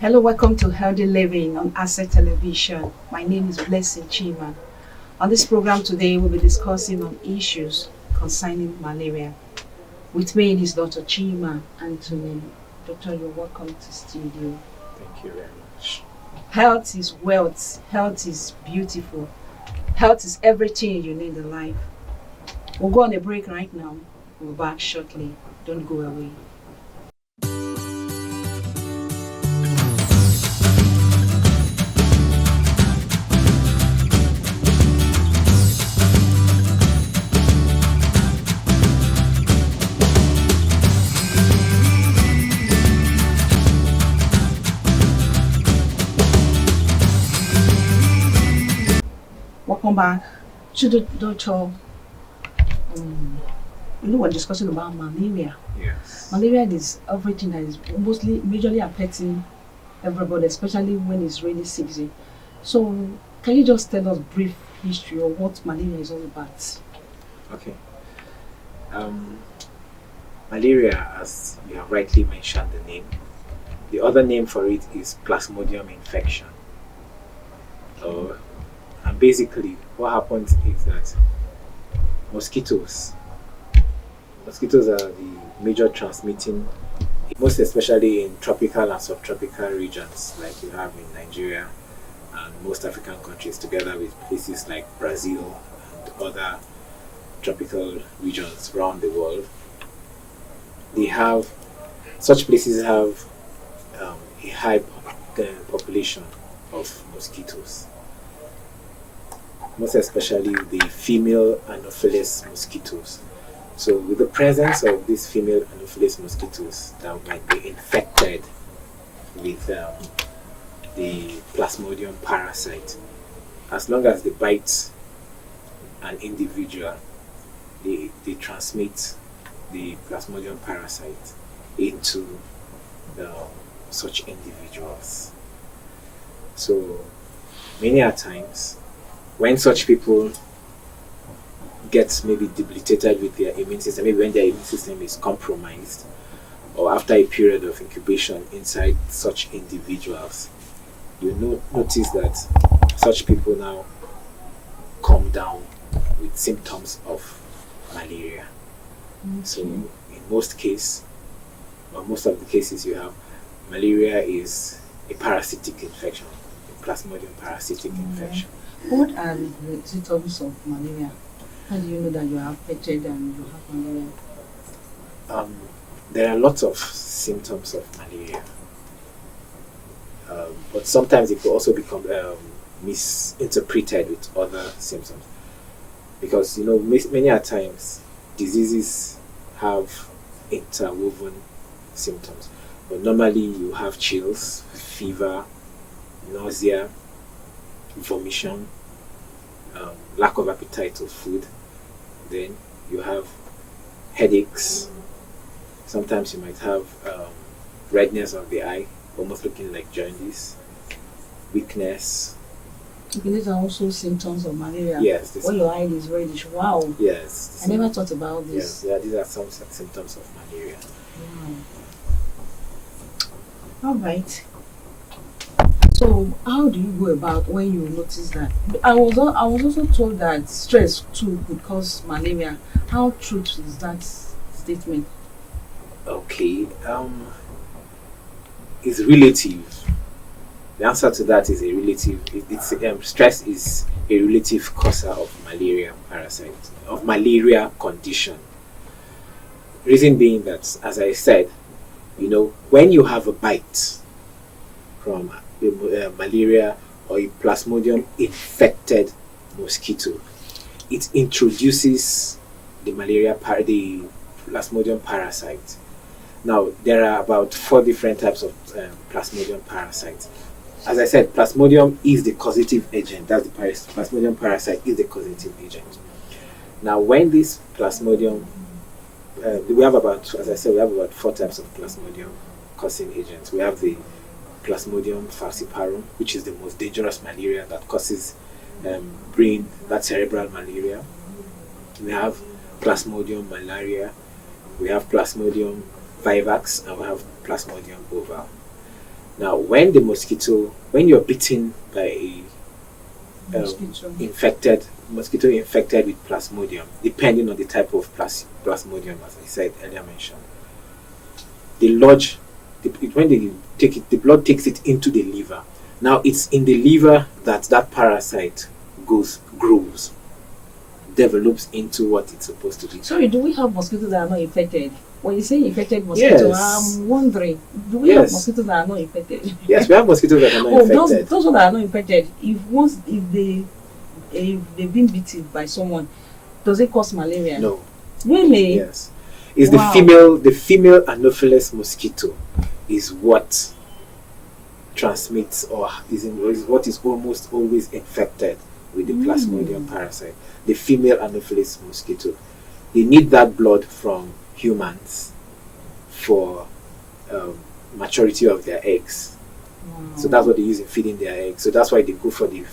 Hello, welcome to Healthy Living on Asset Television. My name is Blessing Chima. On this program today, we'll be discussing on issues concerning malaria. With me is Dr. Chima Anthony. Doctor, you're welcome to studio. Thank you very much. Health is wealth. Health is beautiful. Health is everything you need in life. We'll go on a break right now. We'll be back shortly. Don't go away. Welcome back to the doctor. We're discussing about malaria. Yes. Malaria is everything that is mostly majorly affecting everybody, especially when it's rainy season. So, can you just tell us brief history of what malaria is all about? Okay. Malaria, as you have rightly mentioned the name, the other name for it is Plasmodium infection. And basically, what happens is that mosquitoes are the major transmitting, most especially in tropical and subtropical regions like you have in Nigeria and most African countries, together with places like Brazil and other tropical regions around the world. Such places have a high population of mosquitoes, most especially the female Anopheles mosquitoes. So with the presence of these female Anopheles mosquitoes that might be infected with the Plasmodium parasite, as long as they bite an individual, they transmit the Plasmodium parasite into such individuals. So many a times when such people get maybe debilitated with their immune system, maybe when their immune system is compromised, or after a period of incubation inside such individuals, you notice that such people now come down with symptoms of malaria. Okay. So in most of the cases you have, malaria is a parasitic infection, a Plasmodium parasitic infection. What are the symptoms of malaria? How do you know that you are affected and you have malaria? There are lots of symptoms of malaria, but sometimes it will also become misinterpreted with other symptoms, because many a times diseases have interwoven symptoms, but normally you have chills, fever, nausea, vomition, lack of appetite of food. Then you have headaches. Sometimes you might have redness of the eye, almost looking like jaundice, weakness. Okay, these are also symptoms of malaria. Yes. When your eye is reddish. Wow. Yes. I never thought about this. Yes, yeah, these are some symptoms of malaria. Wow. All right. So, how do you go about when you notice that? I was also told that stress too could cause malaria. How true is that statement? Okay. It's relative. The answer to that is a relative. Stress is a relative causer of malaria parasite, of malaria condition. Reason being that, as I said, when you have a bite from malaria or a Plasmodium infected mosquito, it introduces the Plasmodium parasite. Now, there are about 4 different types of Plasmodium parasites. As I said, Plasmodium is the causative agent. That's the Plasmodium parasite is the causative agent. Now, when this Plasmodium, we have about 4 types of Plasmodium causing agents. We have the Plasmodium falciparum, which is the most dangerous malaria that causes cerebral malaria. We have Plasmodium malaria. We have Plasmodium vivax, and we have Plasmodium boval. Now, when you're bitten by a Mosquito. mosquito infected with plasmodium, depending on the type of plasmodium, as I said earlier mentioned, they lodge when they take it, the blood takes it into the liver. Now it's in the liver that parasite grows, develops into what it's supposed to be. Sorry, do we have mosquitoes that are not infected? When you say infected mosquito, Yes. I'm wondering, do we have mosquitoes that are not infected? Yes, we have mosquitoes that are not infected. Those that are not infected, if they've been bitten by someone, does it cause malaria? No. Really? Yes. It's Wow. the female Anopheles mosquito is what transmits is what is almost always infected with the plasmodium parasite. The female Anopheles mosquito. They need that blood from humans for maturity of their eggs. Wow. So that's what they use in feeding their eggs. So that's why they go for they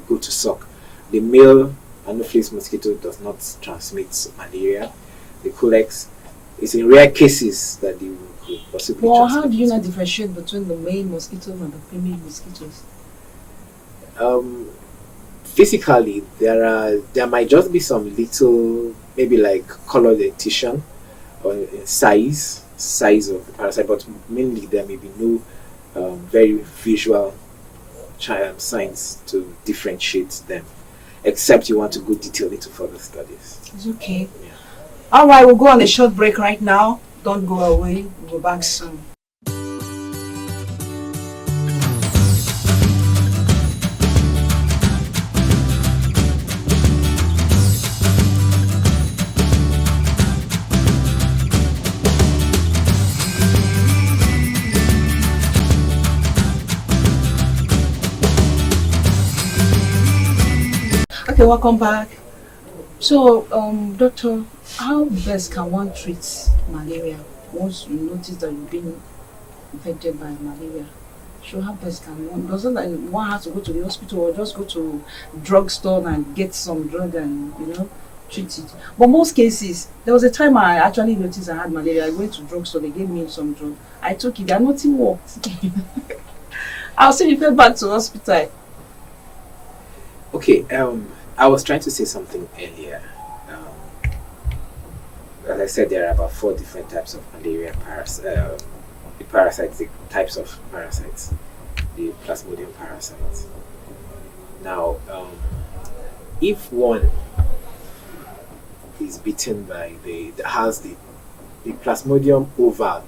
go to suck. The male Anopheles mosquito does not transmit malaria. The colex is in rare cases that they could possibly Well, transmit. how do you not differentiate between the male mosquitoes and the female mosquitoes? Physically, there might just be some little, maybe like color addition or size of the parasite, but mainly there may be no very visual signs to differentiate them, except you want to go detail into further studies. It's okay. Yeah. All right, we'll go on a short break right now. Don't go away. We'll go back soon. Okay, welcome back. So, doctor, how best can one treat malaria once you notice that you've been infected by malaria? So how best can one? Doesn't that one have to go to the hospital or just go to drugstore and get some drug and treat it? But most cases, there was a time I actually noticed I had malaria. I went to drugstore, they gave me some drug. I took it, and nothing worked. I was still referred back to hospital. Okay, I was trying to say something earlier. As I said, there are about 4 different types of malaria the parasites, the types of parasites, the plasmodium parasites. Now, if one is bitten by has the plasmodium oval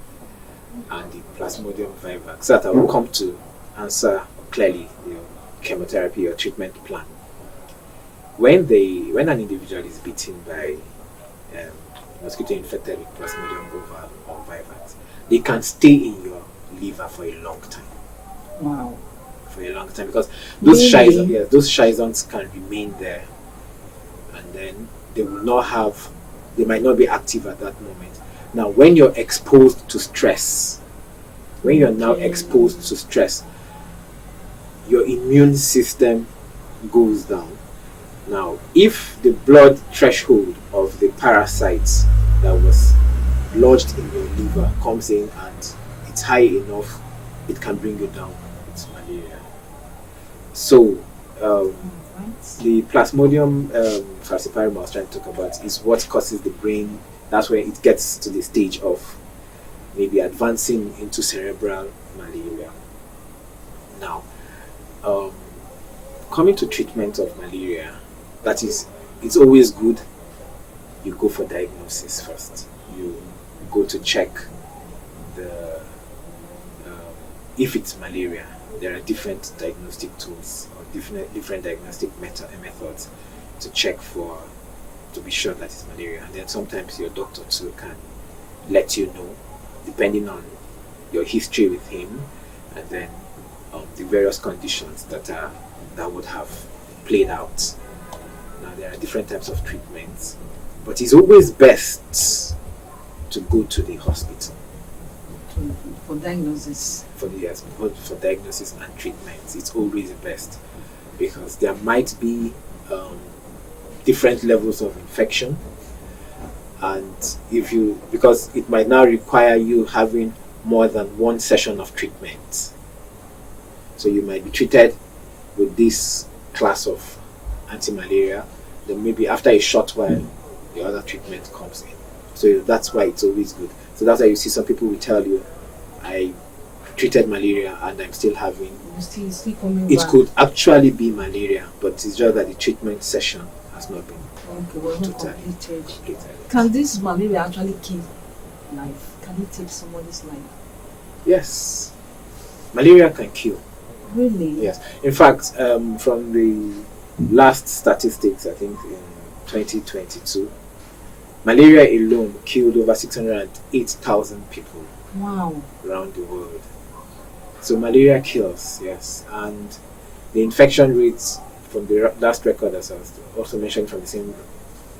and the plasmodium vivax, so that I will come to answer clearly your chemotherapy or treatment plan. When an individual is bitten by mosquito infected with plasmodium oval or vivax, they can stay in your liver for a long time. Wow. For a long time, because those schizons can remain there, and then they might not be active at that moment. Now, when you're exposed to stress, your immune system goes down. Now, if the blood threshold of the parasites that was lodged in your liver comes in and it's high enough, it can bring you down with malaria. So, the plasmodium falciparum I was trying to talk about is what causes the brain. That's where it gets to the stage of maybe advancing into cerebral malaria. Now, coming to treatment of malaria, that is, it's always good you go for diagnosis first. You go to check if it's malaria. There are different diagnostic tools or different diagnostic methods to check to be sure that it's malaria. And then sometimes your doctor too can let you know, depending on your history with him, and then the various conditions that would have played out. Now, there are different types of treatments, but it's always best to go to the hospital For diagnosis. for diagnosis and treatments. It's always best, because there might be different levels of infection, and because it might now require you having more than one session of treatment. So you might be treated with this class of anti-malaria, then maybe after a short while, the other treatment comes in. So that's why it's always good. So that's why you see some people will tell you, I treated malaria and I'm still having. Still coming It back. could actually be malaria, but it's just that the treatment session has not been Okay, well, not totally completed. completed. Can this malaria actually kill life? Can it take somebody's life? Yes, malaria can kill. Really? Yes. In fact, from the last statistics, I think in 2022, malaria alone killed over 608,000 people Wow. around the world. So malaria kills, yes. And the infection rates from the last record, as I was also mentioned from the same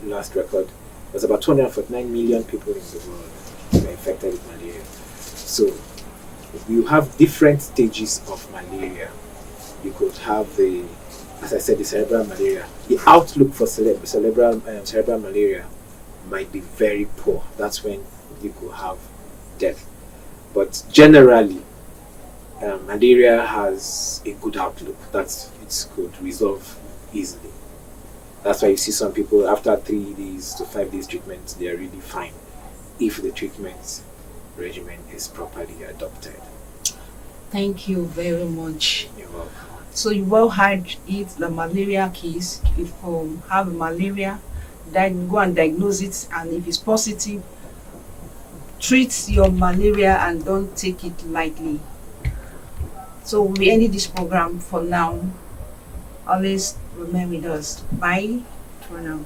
last record, was about 249 million people in the world were infected with malaria. So you have different stages of malaria. You could have the, as I said, the cerebral malaria. The outlook for cerebral malaria might be very poor. That's when you could have death. But generally, malaria has a good outlook. That's it could resolve easily. That's why you see some people after 3 days to 5 days treatment, they are really fine if the treatment regimen is properly adopted. Thank you very much. You're welcome. So you well heard it, the malaria case. If you have malaria, then go and diagnose it, and if it's positive, treat your malaria and don't take it lightly. So we ended this program for now. Always remain with us. Bye for now.